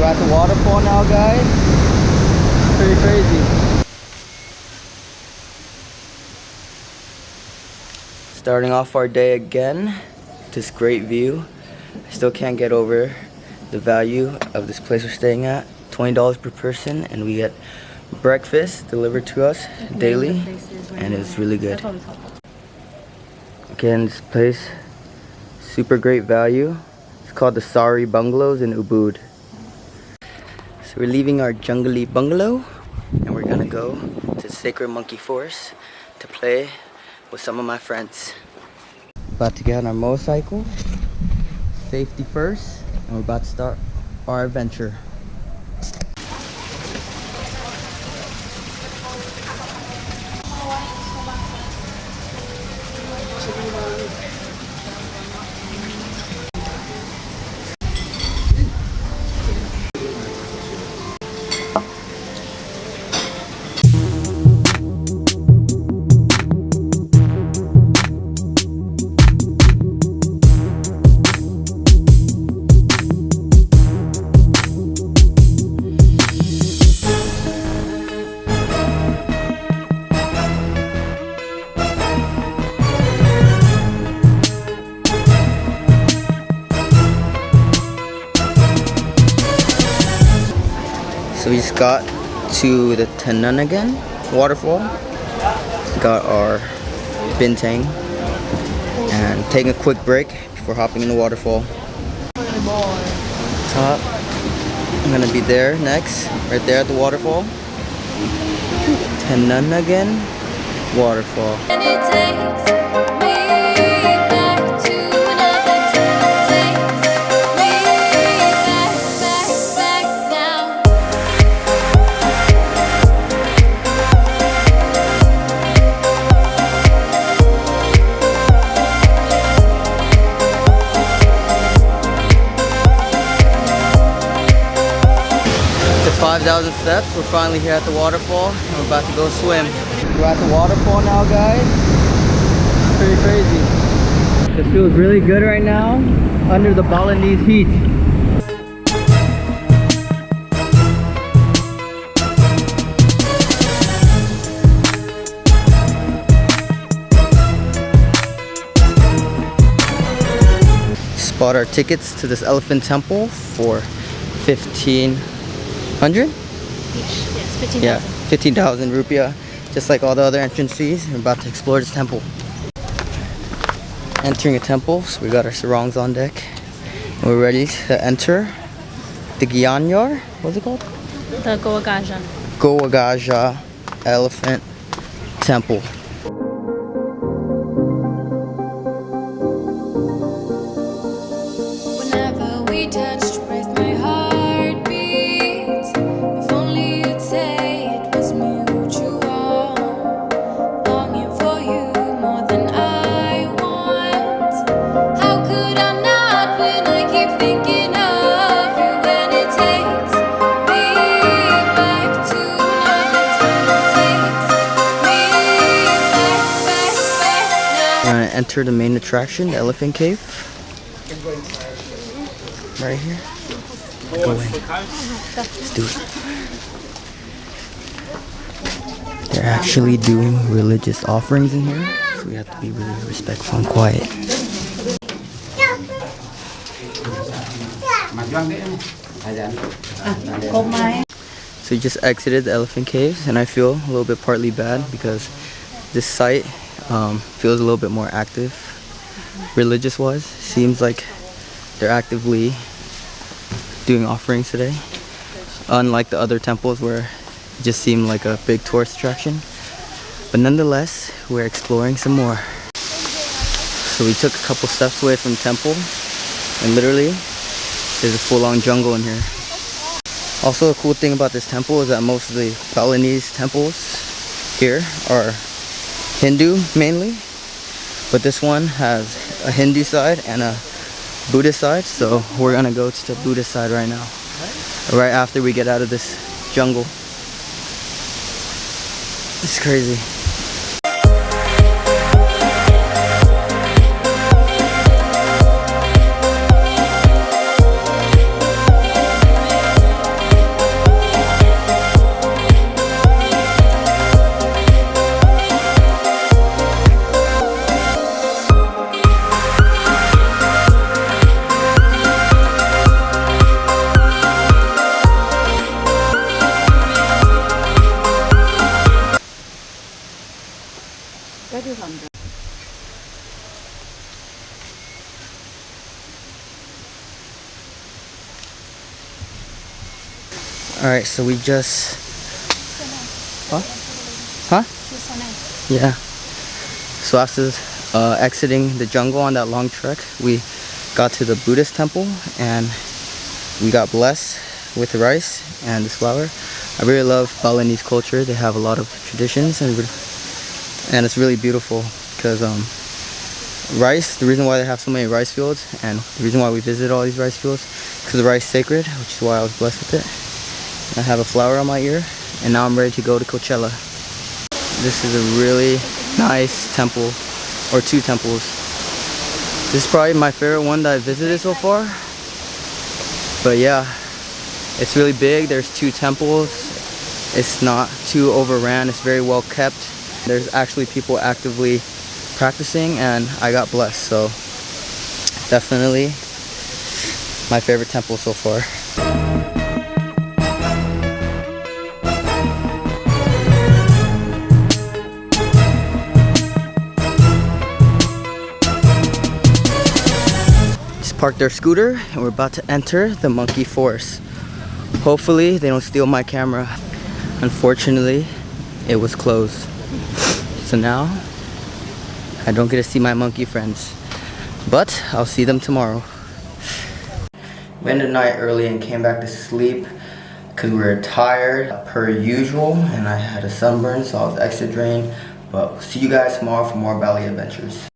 We're at the waterfall now, guys. Pretty crazy. Starting off our day again. This great view. I still can't get over the value of this place we're staying at. $20 per person, and we get breakfast delivered to us daily, and it's really good. Again, this place, super great value. It's called the Sari Bungalows in Ubud. So we're leaving our jungly bungalow, and we're gonna go to Sacred Monkey Forest to play with some of my friends. About to get on our motorcycle, safety first, and we're about to start our adventure. So we just got to the Tegenungan Waterfall, got our bintang, and taking a quick break before hopping in the waterfall. Top, I'm gonna be there next, right there at the waterfall. Tegenungan Waterfall. After 5,000 steps, we're finally here at the waterfall, and we're about to go swim. We're at the waterfall now, guys. Pretty crazy. This feels really good right now, under the Balinese heat. Bought our tickets to this elephant temple for 1,500? Yes, 15,000. Yeah, 15,000 rupiah, just like all the other entrance fees. We're about to explore this temple. Entering a temple, so we got our sarongs on deck. And we're ready to enter the Gianyar, what's it called? The Goa Gajah. Goa Gajah elephant temple. Enter the main attraction, the elephant cave. Right here. Go in. Let's do it. They're actually doing religious offerings in here, so we have to be really respectful and quiet. So you just exited the elephant caves, and I feel a little bit partly bad because this site feels a little bit more active religious wise. Seems like they're actively doing offerings today, unlike the other temples where it just seemed like a big tourist attraction. But nonetheless, we're exploring some more. So we took a couple steps away from the temple, and literally there's a full-on jungle in here. Also, a cool thing about this temple is that most of the Balinese temples here are Hindu mainly, but this one has a Hindu side and a Buddhist side, so we're gonna go to the Buddhist side right now, right after we get out of this jungle. It's crazy. Alright, so we just... Huh? Huh? Yeah. So after exiting the jungle on that long trek, we got to the Buddhist temple and we got blessed with rice and this flower. I really love Balinese culture. They have a lot of traditions and it's really beautiful because rice, the reason why they have so many rice fields and the reason why we visit all these rice fields, because the rice is sacred, which is why I was blessed with it. And I have a flower on my ear and now I'm ready to go to Coachella. This is a really nice temple, or two temples. This is probably my favorite one that I visited so far. But yeah, it's really big. There's two temples. It's not too overran. It's very well kept. There's actually people actively practicing and I got blessed. So definitely my favorite temple so far. Parked their scooter and we're about to enter the monkey forest. Hopefully they don't steal my camera. Unfortunately, it was closed. So now I don't get to see my monkey friends, but I'll see them tomorrow. We ended the night early and came back to sleep because we were tired per usual and I had a sunburn, so I was extra drained. But we'll see you guys tomorrow for more Bali adventures.